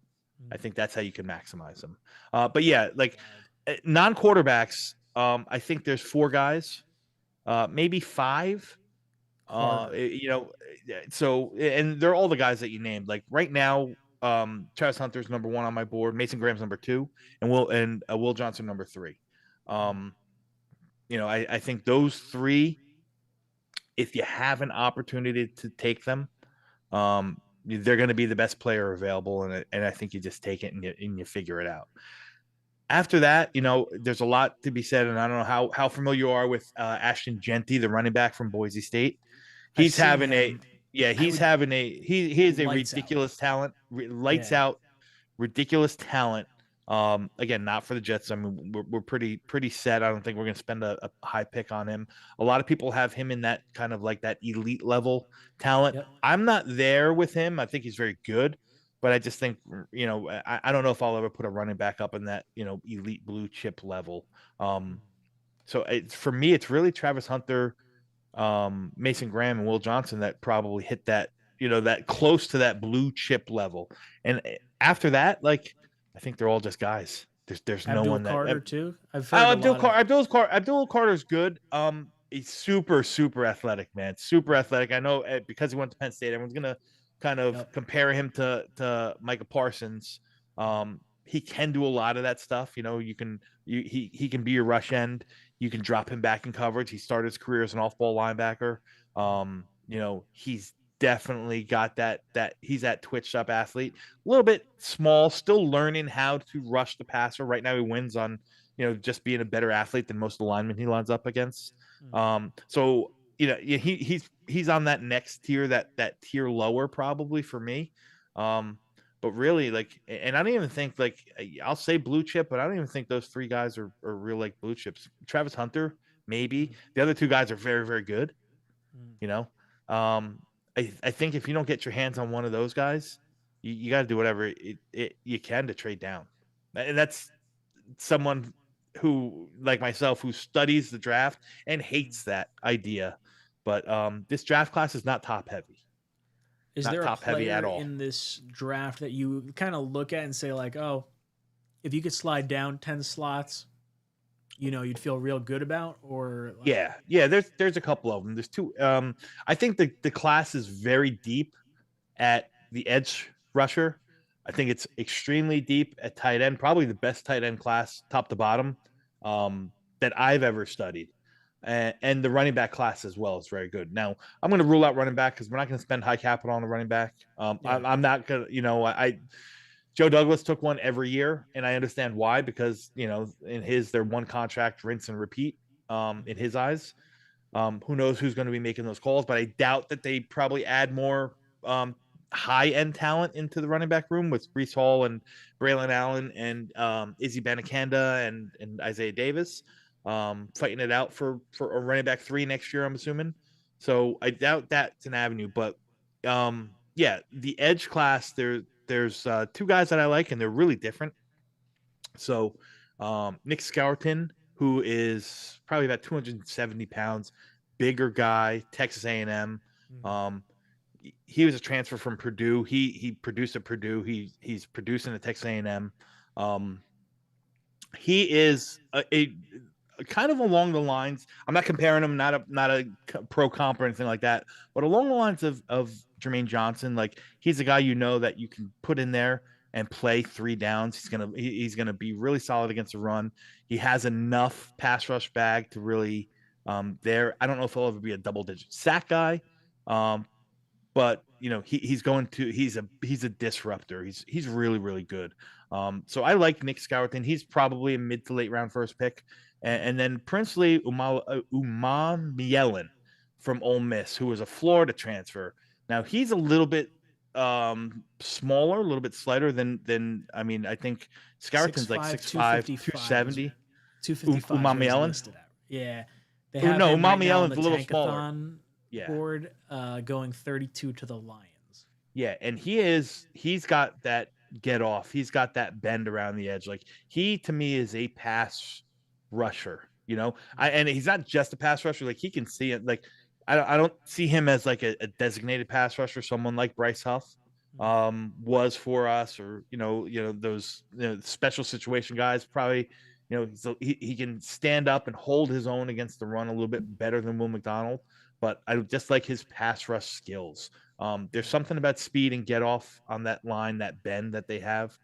I think that's how you can maximize them. But yeah, like non-quarterbacks, I think there's 4 guys, maybe 5. So and they're all the guys that you named. Like right now, Travis Hunter's number 1 on my board, Mason Graham's number 2, and Will Johnson number 3. I think those 3, if you have an opportunity to take them, they're going to be the best player available, and I think you just take it and you figure it out. After that, there's a lot to be said, and I don't know how familiar you are with Ashton Jeanty, the running back from Boise State. He's having Yeah, I he's would having he is a lights out. ridiculous talent, lights Yeah. out, ridiculous talent. Again, not for the Jets. I mean, we're pretty set. I don't think we're going to spend a high pick on him. A lot of people have him in that kind of like that elite level talent. Yep. I'm not there with him. I think he's very good, but I just think I don't know if I'll ever put a running back up in that elite blue chip level. So for me, it's really Travis Hunter, Mason Graham, and Will Johnson that probably hit that that close to that blue chip level. And after that, like I think they're all just guys. There's no Abdul one that Carter too. I've heard a lot of Abdul Carter's good. He's super athletic, man. Super athletic. I know because he went to Penn State, everyone's gonna kind of compare him to Micah Parsons. He can do a lot of that stuff. He can be your rush end. You can drop him back in coverage. He started his career as an off-ball linebacker. He's definitely got that he's that twitched up athlete. A little bit small, still learning how to rush the passer. Right now he wins on just being a better athlete than most of the linemen he lines up against. So he's on that next tier, that tier lower probably for me. But really, like, and I don't even think, like, I'll say blue chip, but I don't even think those three guys are real, like, blue chips. Travis Hunter, maybe. The other two guys are very, very good. I think if you don't get your hands on one of those guys, you got to do whatever you can to trade down. And that's someone who, like myself, who studies the draft and hates that idea. But this draft class is not top heavy. Is Not there a top heavy at player all. in this draft that you kind of look at and say like, oh, if you could slide down 10 slots, you'd feel real good about? Or like... yeah, there's a couple of them. There's two. I think the class is very deep at the edge rusher. I think it's extremely deep at tight end, probably the best tight end class top to bottom that I've ever studied. And the running back class as well is very good. Now, I'm going to rule out running back because we're not going to spend high capital on the running back. I'm not going to, Joe Douglas took one every year, and I understand why, because, in their one contract, rinse and repeat in his eyes. Who knows who's going to be making those calls, but I doubt that they probably add more high-end talent into the running back room with Breece Hall and Braylon Allen and Izzy Benikenda and Isaiah Davis fighting it out for a running back 3 next year, I'm assuming. So I doubt that's an avenue. But the edge class, there's two guys that I like, and they're really different. So 𝐒𝐿, who is probably about 270 pounds, bigger guy, Texas A&M. He was a transfer from Purdue. He produced at Purdue. He's producing at Texas A&M. He is a kind of along the lines. I'm not comparing him, not a pro comp or anything like that, but along the lines of Jermaine Johnson. Like, he's a guy that you can put in there and play 3 downs. He's gonna be really solid against the run. He has enough pass rush bag to really there. I don't know if he'll ever be a double-digit sack guy, but he's a disruptor. He's really, really good. So I like 𝐒𝐿. He's probably a mid to late round first pick, and then Princely Umanmielen from Ole Miss, who was a Florida transfer. Now he's a little bit smaller, a little bit slighter than I think Scourton's like 6'5", 270. 255 is listed at. Yeah. They have no, him right now on Umanmielen's the a little smaller. board, going 32 to the Lions. Yeah, and he's got that get off. He's got that bend around the edge. Like, he to me is a pass rusher. And he's not just a pass rusher. Like, he can see it. Like, I don't see him as like a designated pass rusher, someone like Bryce Huff was for us, or those special situation guys. Probably he can stand up and hold his own against the run a little bit better than Will McDonald. But I just like his pass rush skills. There's something about speed and get off on that line, that bend that they have.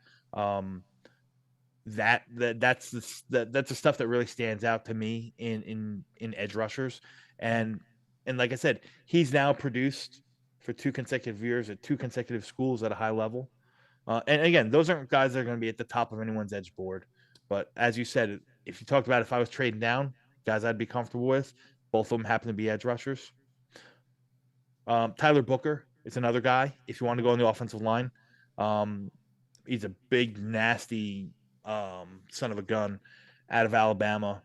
That's the stuff that really stands out to me in edge rushers. And like I said, he's now produced for 2 consecutive years at 2 consecutive schools at a high level. And again, those aren't guys that are going to be at the top of anyone's edge board. But as you said, if you talked about if I was trading down, guys I'd be comfortable with, both of them happen to be edge rushers. Tyler Booker is another guy. If you want to go on the offensive line, um, he's a big, nasty son of a gun out of Alabama.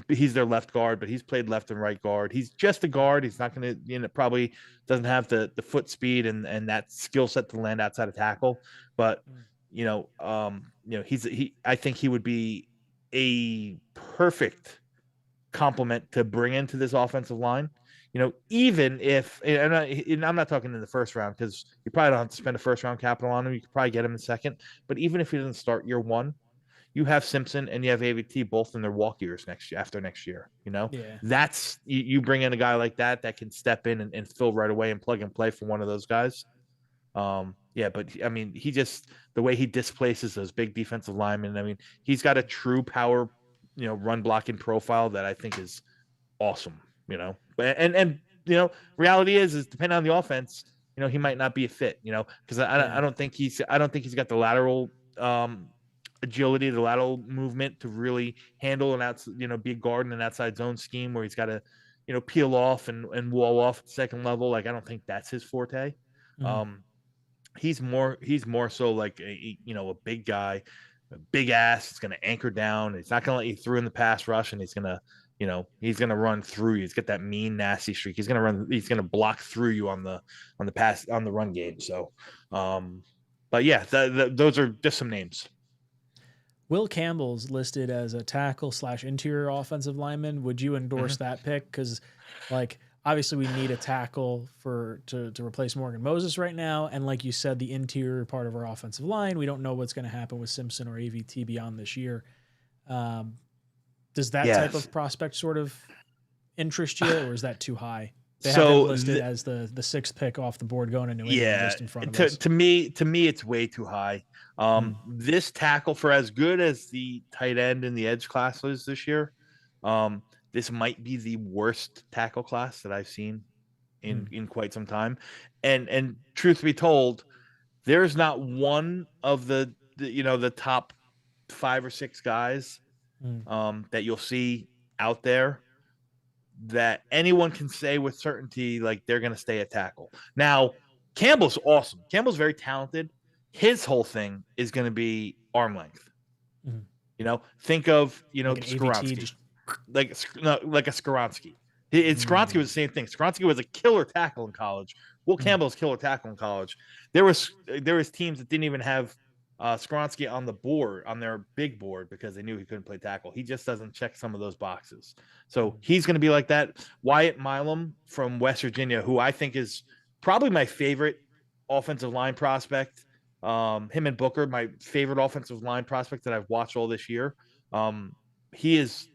He's their left guard, but he's played left and right guard. He's just a guard. He's not going to, probably doesn't have the foot speed and that skill set to land outside of tackle. But I think he would be a perfect complement to bring into this offensive line. Even if, and I'm not talking in the first round because you probably don't have to spend a first round capital on him. You could probably get him in second. But even if he doesn't start year one, you have Simpson and you have AVT both in their walk years after next year. That's you bring in a guy like that can step in and fill right away and plug and play for one of those guys. But I mean, the way he displaces those big defensive linemen. I mean, he's got a true power, run blocking profile that I think is awesome. And reality is depending on the offense, he might not be a fit. Because I don't think he's got the lateral agility, the lateral movement to really handle be a guard in an outside zone scheme where he's got to, peel off and wall off at the second level. Like, I don't think that's his forte. Mm-hmm. He's more so like a big guy, a big ass. He's going to anchor down. He's not going to let you through in the pass rush, and he's going to run through you. He's got that mean, nasty streak. He's going to block through you on the run game. So, but yeah, those are just some names. Will Campbell's listed as a tackle / interior offensive lineman. Would you endorse that pick? Because, obviously we need a tackle to replace Morgan Moses right now. And like you said, the interior part of our offensive line, we don't know what's going to happen with Simpson or AVT beyond this year. Does that type of prospect sort of interest you, or is that too high? They have him listed as the 6th pick off the board going into New England just in front of us. To me, it's way too high. This tackle, for as good as the tight end in the edge class was this year, this might be the worst tackle class that I've seen in quite some time. And truth be told, there's not one of the top 5 or 6 guys that you'll see out there that anyone can say with certainty like they're going to stay at tackle. Now, Campbell's awesome. Campbell's very talented. His whole thing is going to be arm length. Think of like Skoronski, like a Skoronski. Skoronski was the same thing. Skoronski was a killer tackle in college. Will Campbell's killer tackle in college. There was teams that didn't even have Skoronski on the board, on their big board, because they knew he couldn't play tackle. He just doesn't check some of those boxes. So he's going to be like that. Wyatt Milam from West Virginia, who I think is probably my favorite offensive line prospect. Him and Booker, my favorite offensive line prospect that I've watched all this year. He is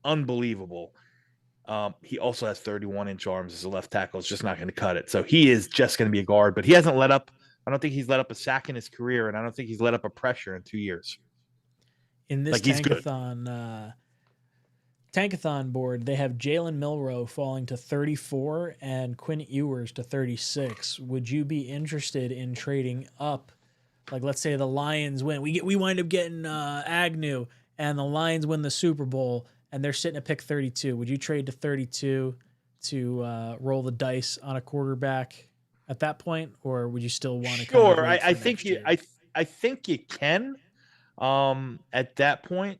unbelievable. He also has 31-inch arms as a left tackle. It's just not going to cut it. So he is just going to be a guard, but he hasn't let up. I don't think he's let up a sack in his career, and I don't think he's let up a pressure in 2 years. In this Tankathon board, they have Jalen Milroe falling to 34 and Quinn Ewers to 36. Would you be interested in trading up? Like, let's say the Lions win. We wind up getting Agnew, and the Lions win the Super Bowl, and they're sitting at pick 32. Would you trade to 32 to roll the dice on a quarterback at that point, or would you still want to? Sure, I think you. I think you can. At that point,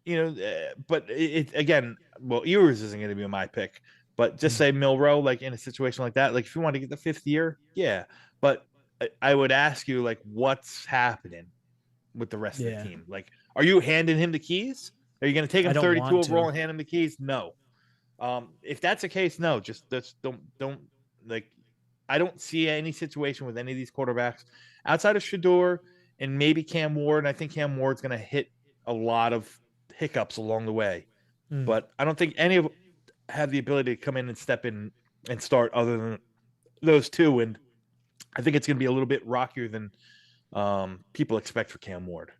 but it again. Well, Ewers isn't going to be my pick, but just say Milroe, like in a situation like that, like if you want to get the 5th year, yeah. But I would ask you, like, what's happening with the rest of the team? Like, are you handing him the keys? Are you going to take him 32 overall and hand him the keys? No. If that's the case, no. Just don't like. I don't see any situation with any of these quarterbacks outside of Shedeur and maybe Cam Ward. And I think Cam Ward's going to hit a lot of hiccups along the way, but I don't think any of them have the ability to come in and step in and start other than those two. And I think it's going to be a little bit rockier than people expect for Cam Ward.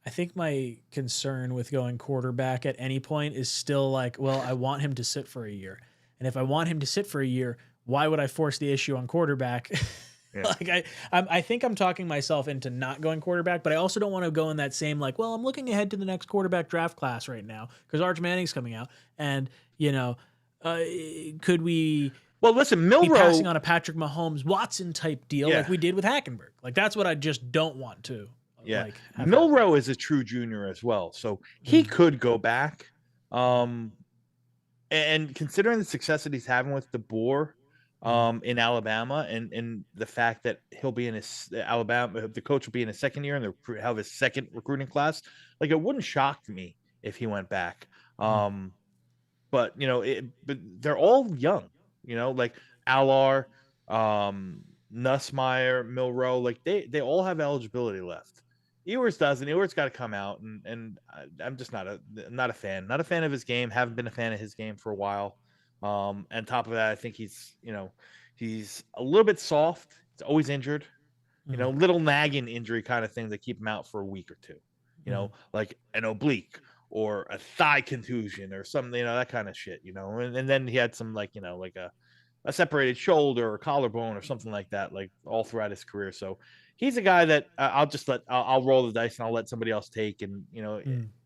I think my concern with going quarterback at any point is still like, well, I want him to sit for a year. And if I want him to sit for a year, why would I force the issue on quarterback? Yeah. Like I think I'm talking myself into not going quarterback, but I also don't want to go in that same like, well, I'm looking ahead to the next quarterback draft class right now because Arch Manning's coming out, and could we Well, listen, be passing Milrow. on a Patrick Mahomes Watson type deal Yeah, like we did with Hackenberg. Like that's what I just don't want to yeah. have happen. Milrow is a true junior as well, so he Mm. could go back. And considering the success that he's having with DeBoer in Alabama, and the fact that he'll be in his Alabama, the coach will be in his second year and they'll have his second recruiting class, like it wouldn't shock me if he went back. But but they're all young, like Allar, Nussmeier, Milrow, like they all have eligibility left. Ewers doesn't. Ewers got to come out, and I'm just not a fan. Not a fan of his game. Haven't been a fan of his game for a while. And top of that, I think he's a little bit soft. He's always injured. Little nagging injury kind of thing that keep him out for a week or two. Like an oblique or a thigh contusion or something. That kind of shit. And then he had some like a separated shoulder or collarbone or something like that, like all throughout his career. So he's a guy that I'll roll the dice and I'll let somebody else take. And,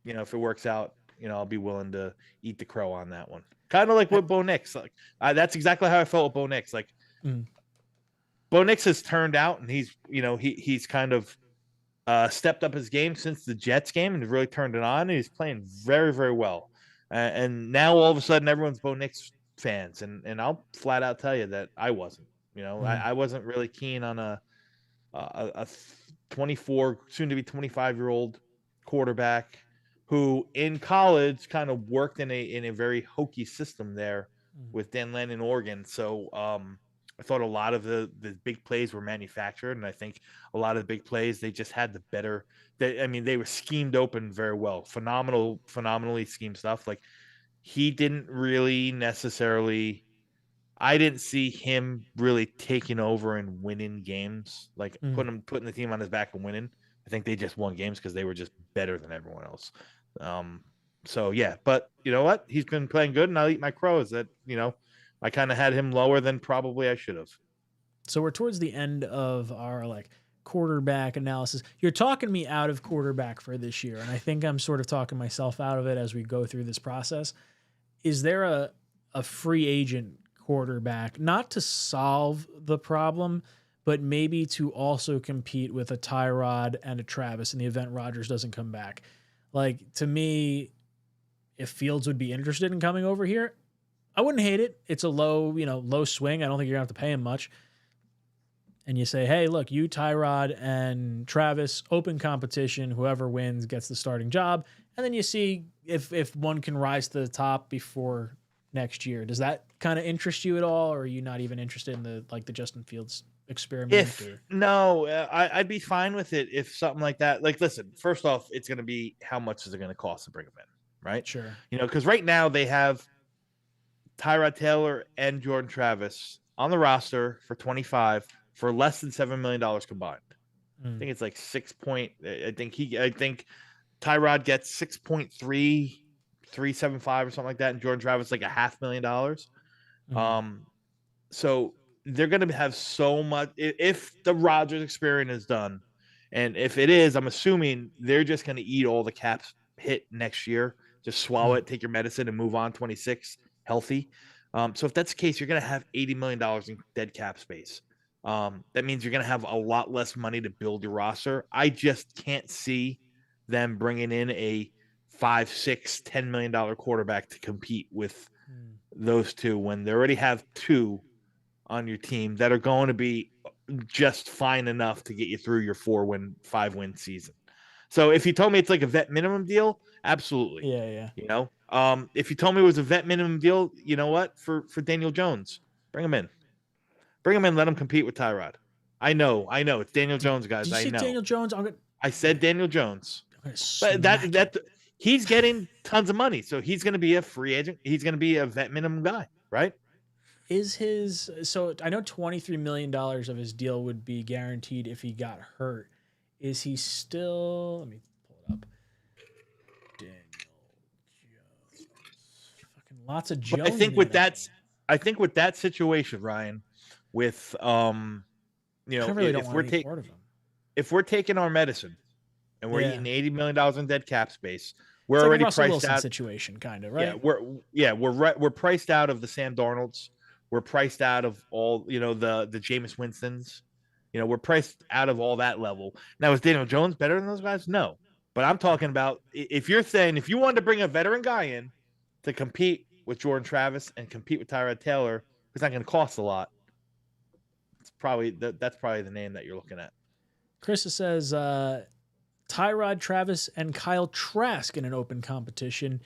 if it works out, I'll be willing to eat the crow on that one. Kind of like with Bo Nix. Like that's exactly how I felt with Bo Nix. Like Bo Nix has turned out and he's kind of stepped up his game since the Jets game and really turned it on. And he's playing very, very well. And now all of a sudden everyone's Bo Nix fans, and I'll flat out tell you that I wasn't. I wasn't really keen on a 24, soon to be 25-year-old quarterback who in college kind of worked in a very hokey system there with Dan Lannon in Oregon. So I thought a lot of the big plays were manufactured, and I think a lot of the big plays they just had the better. They were schemed open very well, phenomenally schemed stuff. Like he didn't really necessarily. I didn't see him really taking over and winning games, like putting the team on his back and winning. I think they just won games because they were just better than everyone else. So yeah, but you know what? He's been playing good, and I'll eat my crows. That I kind of had him lower than probably I should have. So we're towards the end of our quarterback analysis. You're talking me out of quarterback for this year, and I think I'm sort of talking myself out of it as we go through this process. Is there a free agent quarterback, not to solve the problem, but maybe to also compete with a Tyrod and a Travis in the event Rodgers doesn't come back? Like, to me, if Fields would be interested in coming over here, I wouldn't hate it. It's a low swing. I don't think you're going to have to pay him much. And you say, hey, look, you, Tyrod, and Travis, open competition. Whoever wins gets the starting job. And then you see if one can rise to the top before next year. Does that kind of interest you at all, or are you not even interested in the Justin Fields experiment? I'd be fine with it if something like that. Like, listen, first off, it's going to be how much is it going to cost to bring him in, right? Sure. Because right now they have Tyrod Taylor and Jordan Travis on the roster for 25 for less than $7 million combined. I think it's like 6 point. I think Tyrod gets 6.375 or something like that, and Jordan Travis like $500,000. So they're going to have so much if the Rodgers experiment is done, and if it is, I'm assuming they're just going to eat all the cap hit next year. Just swallow it, take your medicine, and move on 26 healthy. So if that's the case, you're going to have $80 million in dead cap space. That means you're going to have a lot less money to build your roster. I just can't see them bringing in a $5, $6, $10 million quarterback to compete with those two when they already have two on your team that are going to be just fine enough to get you through your 4-win, 5-win season. So if you told me it's like a vet minimum deal, absolutely. Yeah. If you told me it was a vet minimum deal, you know what? For Daniel Jones, bring him in. Let him compete with Tyrod. I know. It's Daniel Jones, guys. Did you say Daniel Jones? I said Daniel Jones. But that he's getting tons of money, so he's going to be a free agent. He's going to be a vet minimum guy, right? So I know $23 million of his deal would be guaranteed if he got hurt. Is he still? Let me pull it up. Daniel Jones. Fucking lots of Jones. I think with that situation, Ryan, with if we're taking our medicine and we're eating $80 million in dead cap space, we're already Russell priced Wilson out. Situation, kind of, right? We're priced out of the Sam Darnolds. We're priced out of all, the Jameis Winstons. We're priced out of all that level. Now, is Daniel Jones better than those guys? No. But I'm talking about if you're saying if you wanted to bring a veteran guy in to compete with Jordan Travis and compete with Tyrod Taylor, it's not going to cost a lot. That's probably the name that you're looking at. Chris says Tyrod Travis and Kyle Trask in an open competition.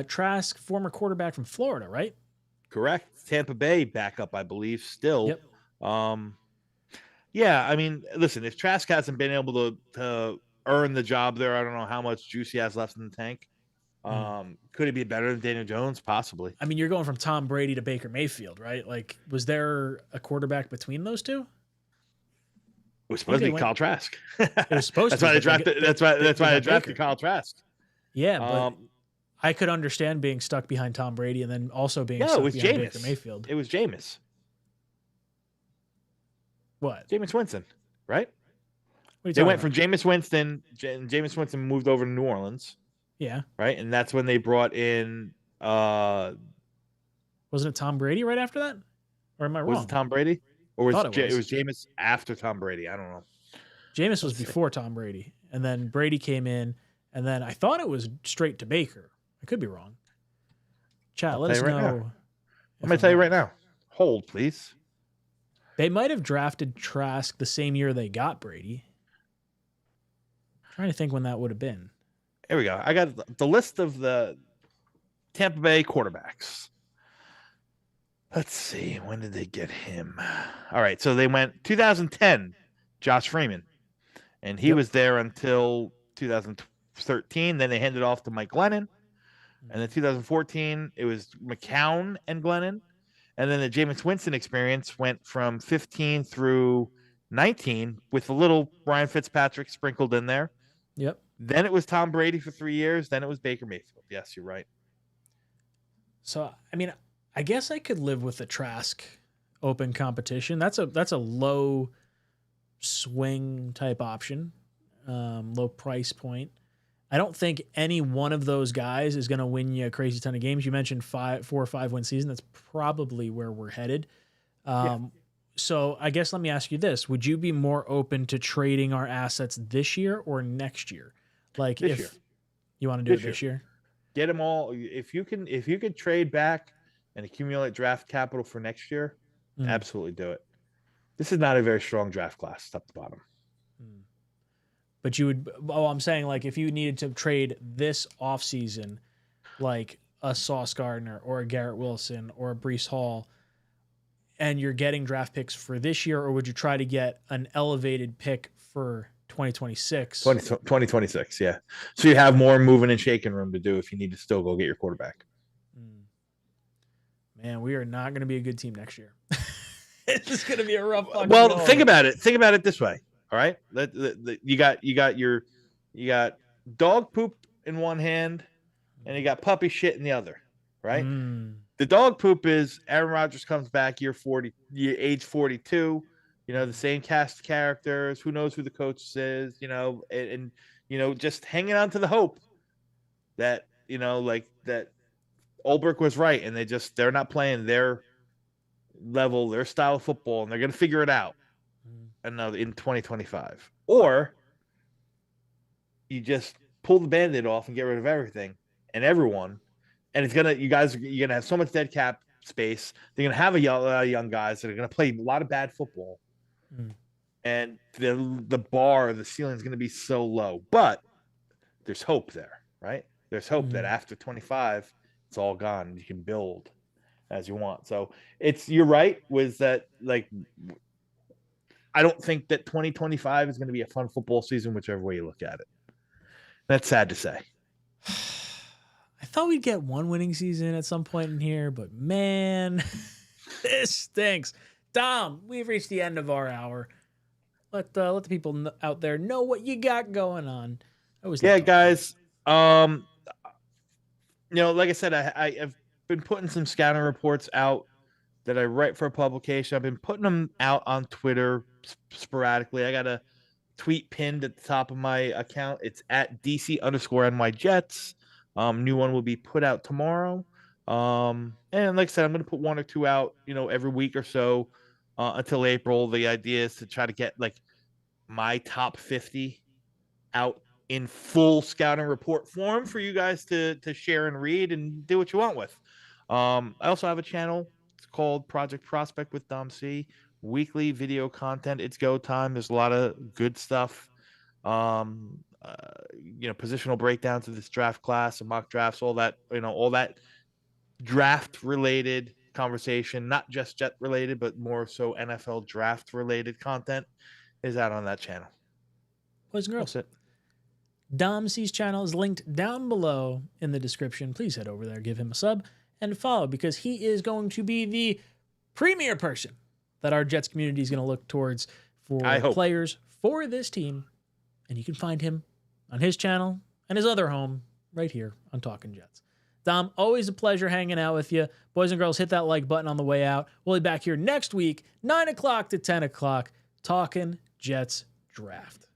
Trask, former quarterback from Florida, right? Correct. Tampa Bay backup, I believe, still. Yep. Yeah, I mean, listen, if Trask hasn't been able to earn the job there, I don't know how much juice he has left in the tank. Could he be better than Daniel Jones? Possibly. I mean, you're going from Tom Brady to Baker Mayfield, right? Like, was there a quarterback between those two? It was supposed to be Kyle Trask. It was supposed to. That's why they drafted Kyle Trask. Yeah, but I could understand being stuck behind Tom Brady and then also being stuck behind Baker Mayfield. It was Jameis. What? Jameis Winston, right? They went from Jameis Winston. Jameis Winston moved over to New Orleans. Yeah. Right, and that's when they brought in. Wasn't it Tom Brady right after that? Or am I wrong? Was it Tom Brady? Or was it was Jameis after Tom Brady? I don't know. Jameis was before Tom Brady, and then Brady came in, and then I thought it was straight to Baker. I could be wrong. Chat, let us know. I'm going to tell you right now. Hold, please. They might have drafted Trask the same year they got Brady. I'm trying to think when that would have been. Here we go. I got the list of the Tampa Bay quarterbacks. Let's see. When did they get him? All right. So they went 2010, Josh Freeman. And he was there until 2013. Then they handed off to Mike Glennon. And then 2014, it was McCown and Glennon. And then the Jameis Winston experience went from 15 through 19 with a little Ryan Fitzpatrick sprinkled in there. Yep. Then it was Tom Brady for 3 years. Then it was Baker Mayfield. Yes, you're right. So, I mean, I guess I could live with the Trask open competition. That's a low swing type option, low price point. I don't think any one of those guys is going to win you a crazy ton of games. You mentioned 4 or 5 win season. That's probably where we're headed. So I guess let me ask you this. Would you be more open to trading our assets this year or next year? Like this year. You want to do it this year? Get them all. If you could trade back and accumulate draft capital for next year, absolutely do it. This is not a very strong draft class, top to bottom. But you would, I'm saying like if you needed to trade this offseason, like a Sauce Gardner or a Garrett Wilson or a Breece Hall, and you're getting draft picks for this year, or would you try to get an elevated pick for 2026? 2026, yeah. So you have more moving and shaking room to do if you need to still go get your quarterback. Man, we are not going to be a good team next year. It's just going to be a rough fucking Well, think about it. Think about it this way. All right, you got dog poop in one hand, and you got puppy shit in the other. Right. The dog poop is Aaron Rodgers comes back age 42. The same cast of characters. Who knows who the coach is? And just hanging on to the hope that that Ulbrich was right, and they're not playing their level, their style of football, and they're going to figure it out. In 2025, or you just pull the Band-Aid off and get rid of everything and everyone, and you're gonna have so much dead cap space. They're gonna have a lot of young guys that are gonna play a lot of bad football, and the ceiling is gonna be so low. But there's hope there, right? There's hope that after 25, it's all gone. You can build as you want. So you're right. Was that like? I don't think that 2025 is going to be a fun football season, whichever way you look at it. That's sad to say. I thought we'd get one winning season at some point in here, but man, this stinks. Dom, we've reached the end of our hour. Let the people out there know what you got going on. Guys. Like I said, I've been putting some scouting reports out that I write for a publication. I've been putting them out on Twitter sporadically. I got a tweet pinned at the top of my account. It's at DC_NY Jets. New one will be put out tomorrow. And like I said, I'm going to put one or two out, every week or so until April. The idea is to try to get like my top 50 out in full scouting report form for you guys to share and read and do what you want with. I also have a channel. It's called Project Prospect with 𝐶. Weekly video content. It's go time. There's a lot of good stuff. Positional breakdowns of this draft class and mock drafts, all that, all that draft related conversation, not just Jet related, but more so NFL draft related content is out on that channel. Boys and girls, That's it. 𝐷𝐸𝐶's channel is linked down below in the description. Please head over there, give him a sub and follow, because he is going to be the premier person that our Jets community is going to look towards for players for this team. And you can find him on his channel and his other home right here on Talkin' Jets. Dom, always a pleasure hanging out with you. Boys and girls, hit that like button on the way out. We'll be back here next week, 9 o'clock to 10 o'clock, talking Jets draft.